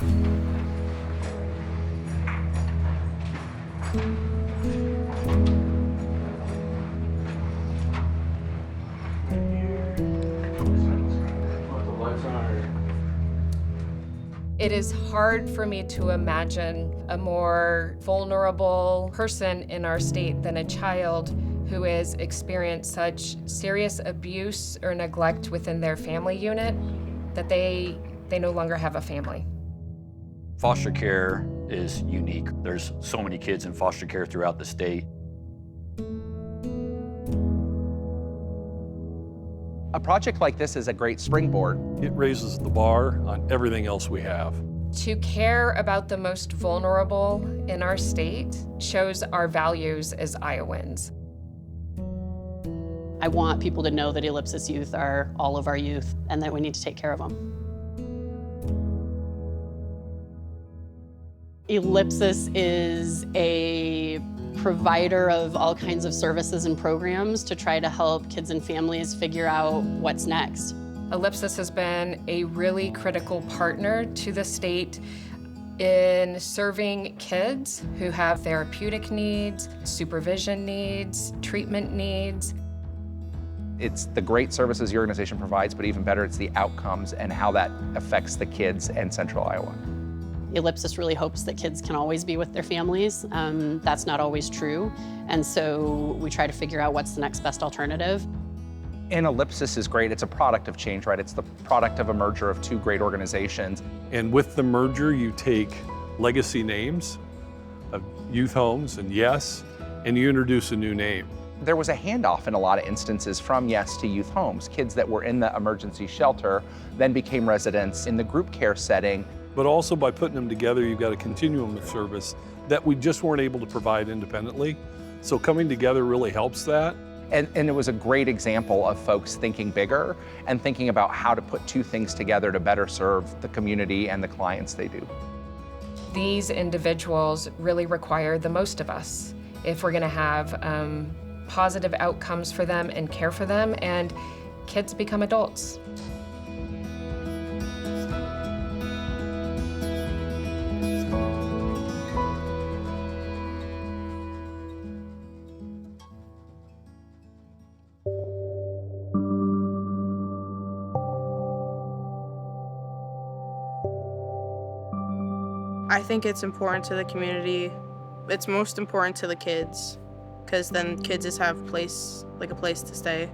It is hard for me to imagine a more vulnerable person in our state than a child who has experienced such serious abuse or neglect within their family unit that they no longer have a family. Foster care is unique. There's so many kids in foster care throughout the state. A project like this is a great springboard. It raises the bar on everything else we have. To care about the most vulnerable in our state shows our values as Iowans. I want people to know that Ellipsis youth are all of our youth and that we need to take care of them. Ellipsis is a provider of all kinds of services and programs to try to help kids and families figure out what's next. Ellipsis has been a really critical partner to the state in serving kids who have therapeutic needs, supervision needs, treatment needs. It's the great services your organization provides, but even better, it's the outcomes and how that affects the kids in Central Iowa. Ellipsis really hopes that kids can always be with their families. That's not always true. And so we try to figure out what's the next best alternative. And Ellipsis is great. It's a product of change, right? It's the product of a merger of two great organizations. And with the merger, you take legacy names of youth homes and Yes, and you introduce a new name. There was a handoff in a lot of instances from Yes to youth homes. Kids that were in the emergency shelter then became residents in the group care setting. But also by putting them together, you've got a continuum of service that we just weren't able to provide independently. So coming together really helps that. And it was a great example of folks thinking bigger and thinking about how to put two things together to better serve the community and the clients they do. These individuals really require the most of us if we're going to have positive outcomes for them and care for them, and kids become adults. I think it's important to the community. It's most important to the kids, because then kids just have a place to stay.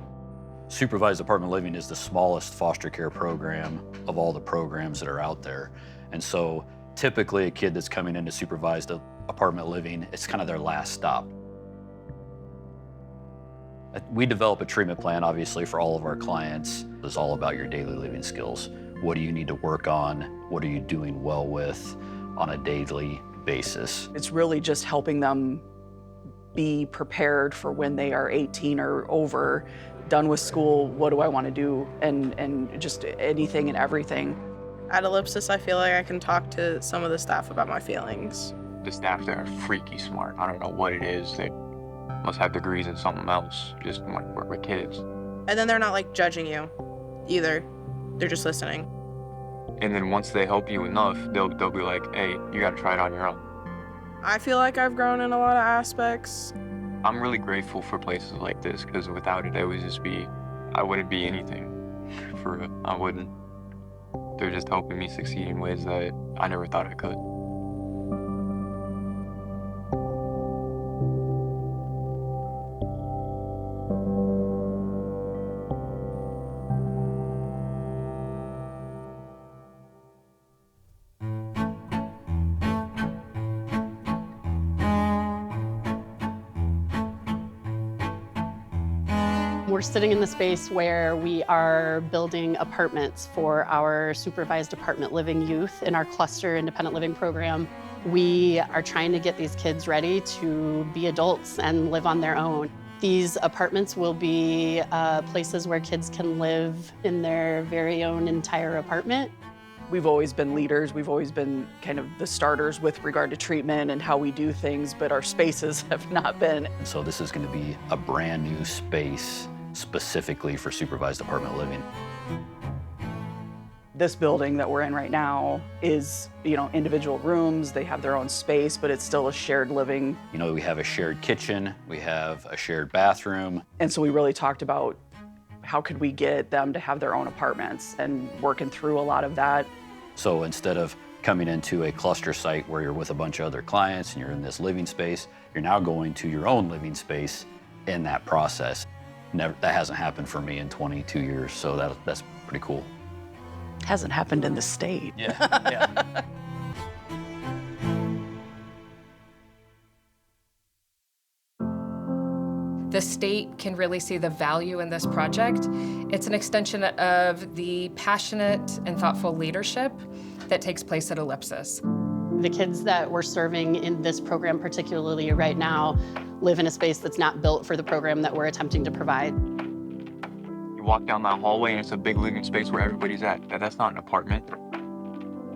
Supervised apartment living is the smallest foster care program of all the programs that are out there. And so typically a kid that's coming into supervised apartment living, it's kind of their last stop. We develop a treatment plan, obviously, for all of our clients. It's all about your daily living skills. What do you need to work on? What are you doing well with on a daily basis? It's really just helping them be prepared for when they are 18 or over, done with school, what do I want to do, and just anything and everything. At Ellipsis, I feel like I can talk to some of the staff about my feelings. The staff there are freaky smart. I don't know what it is. They must have degrees in something else, just want to work with kids. And then they're not like judging you either. They're just listening. And then once they help you enough, they'll be like, hey, you got to try it on your own. I feel like I've grown in a lot of aspects. I'm really grateful for places like this, because without it, I wouldn't be anything. For real, I wouldn't. They're just helping me succeed in ways that I never thought I could. We're sitting in the space where we are building apartments for our supervised apartment living youth in our cluster independent living program. We are trying to get these kids ready to be adults and live on their own. These apartments will be places where kids can live in their very own entire apartment. We've always been leaders. We've always been kind of the starters with regard to treatment and how we do things, but our spaces have not been. And so this is going to be a brand new space specifically for supervised apartment living. This building that we're in right now is, individual rooms, they have their own space, but it's still a shared living. We have a shared kitchen, we have a shared bathroom. And so we really talked about how could we get them to have their own apartments and working through a lot of that. So instead of coming into a cluster site where you're with a bunch of other clients and you're in this living space, you're now going to your own living space in that process. That hasn't happened for me in 22 years, so that's pretty cool. Hasn't happened in the state. Yeah. The state can really see the value in this project. It's an extension of the passionate and thoughtful leadership that takes place at Ellipsis. The kids that we're serving in this program, particularly right now, live in a space that's not built for the program that we're attempting to provide. You walk down that hallway and it's a big living space where everybody's at. That's not an apartment.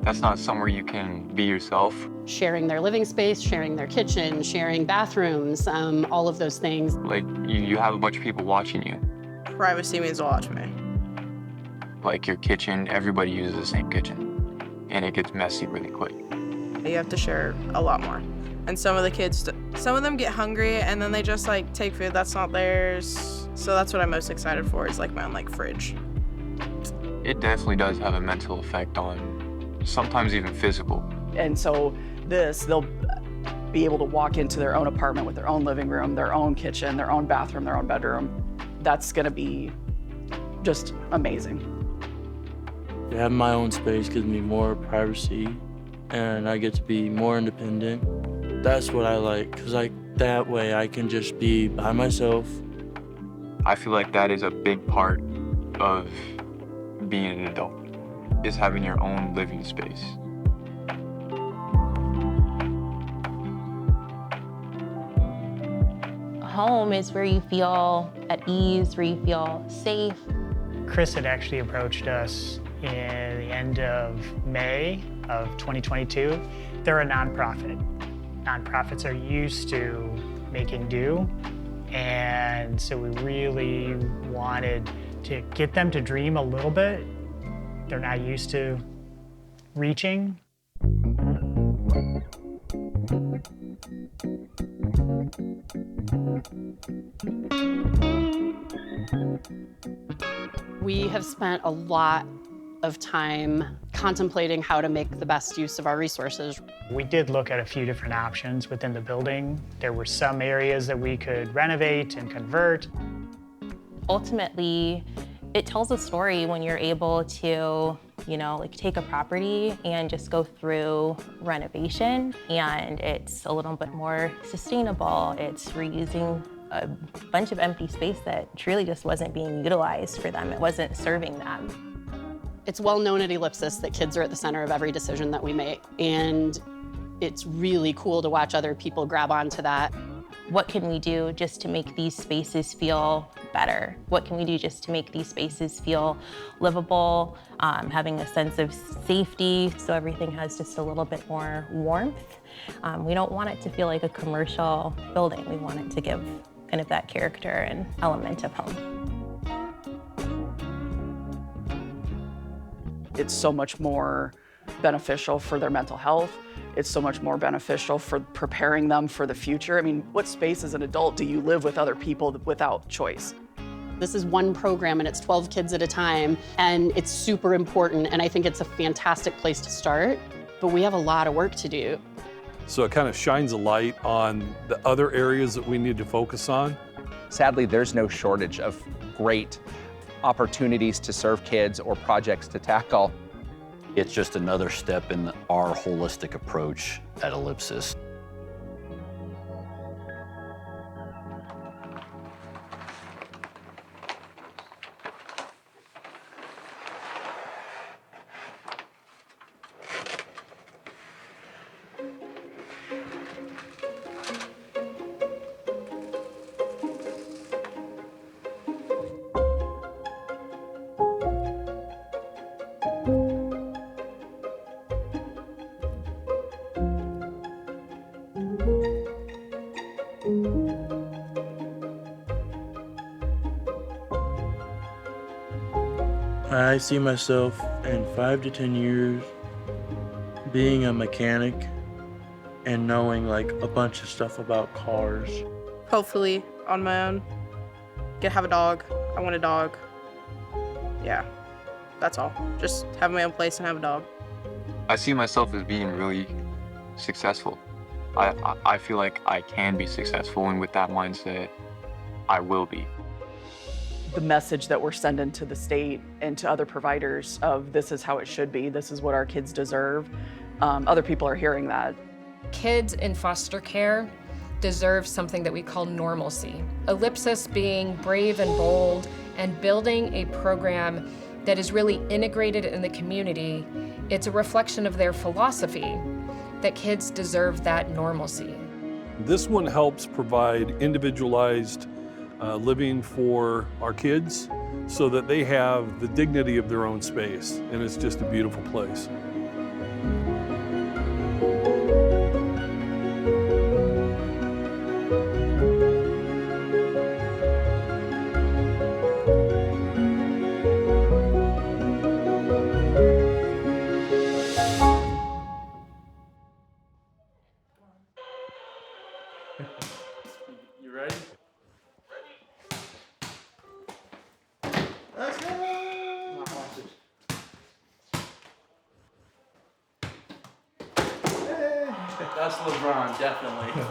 That's not somewhere you can be yourself. Sharing their living space, sharing their kitchen, sharing bathrooms, all of those things. Like, you have a bunch of people watching you. Privacy means a lot to me. Like your kitchen, everybody uses the same kitchen, and it gets messy really quick. You have to share a lot more. And some of the kids, some of them get hungry and then they just take food that's not theirs. So that's what I'm most excited for, is my own fridge. It definitely does have a mental effect on, sometimes even physical. And so they'll be able to walk into their own apartment with their own living room, their own kitchen, their own bathroom, their own bedroom. That's gonna be just amazing. To have my own space gives me more privacy and I get to be more independent. That's what I like, because that way I can just be by myself. I feel like that is a big part of being an adult, is having your own living space. Home is where you feel at ease, where you feel safe. Chris had actually approached us in the end of May of 2022. They're a nonprofit. Nonprofits are used to making do, and so we really wanted to get them to dream a little bit. They're not used to reaching. We have spent a lot of time contemplating how to make the best use of our resources. We did look at a few different options within the building. There were some areas that we could renovate and convert. Ultimately, it tells a story when you're able to, take a property and just go through renovation, and it's a little bit more sustainable. It's reusing a bunch of empty space that truly just wasn't being utilized for them. It wasn't serving them. It's well known at Ellipsis that kids are at the center of every decision that we make, and it's really cool to watch other people grab onto that. What can we do just to make these spaces feel better? What can we do just to make these spaces feel livable, having a sense of safety, so everything has just a little bit more warmth? We don't want it to feel like a commercial building. We want it to give kind of that character and element of home. It's so much more beneficial for their mental health. It's so much more beneficial for preparing them for the future. I mean, what space as an adult do you live with other people without choice? This is one program and it's 12 kids at a time, and it's super important, and I think it's a fantastic place to start, but we have a lot of work to do. So it kind of shines a light on the other areas that we need to focus on. Sadly, there's no shortage of great opportunities to serve kids or projects to tackle. It's just another step in our holistic approach at Ellipsis. I see myself in 5 to 10 years being a mechanic and knowing like a bunch of stuff about cars. Hopefully on my own. Have a dog. I want a dog. Yeah, that's all. Just have my own place and have a dog. I see myself as being really successful. I feel like I can be successful, and with that mindset, I will be. The message that we're sending to the state and to other providers of this is how it should be, this is what our kids deserve, other people are hearing that. Kids in foster care deserve something that we call normalcy. Ellipsis being brave and bold and building a program that is really integrated in the community, it's a reflection of their philosophy that kids deserve that normalcy. This one helps provide individualized living for our kids so that they have the dignity of their own space, and it's just a beautiful place. You ready? Let's go! That's LeBron, definitely.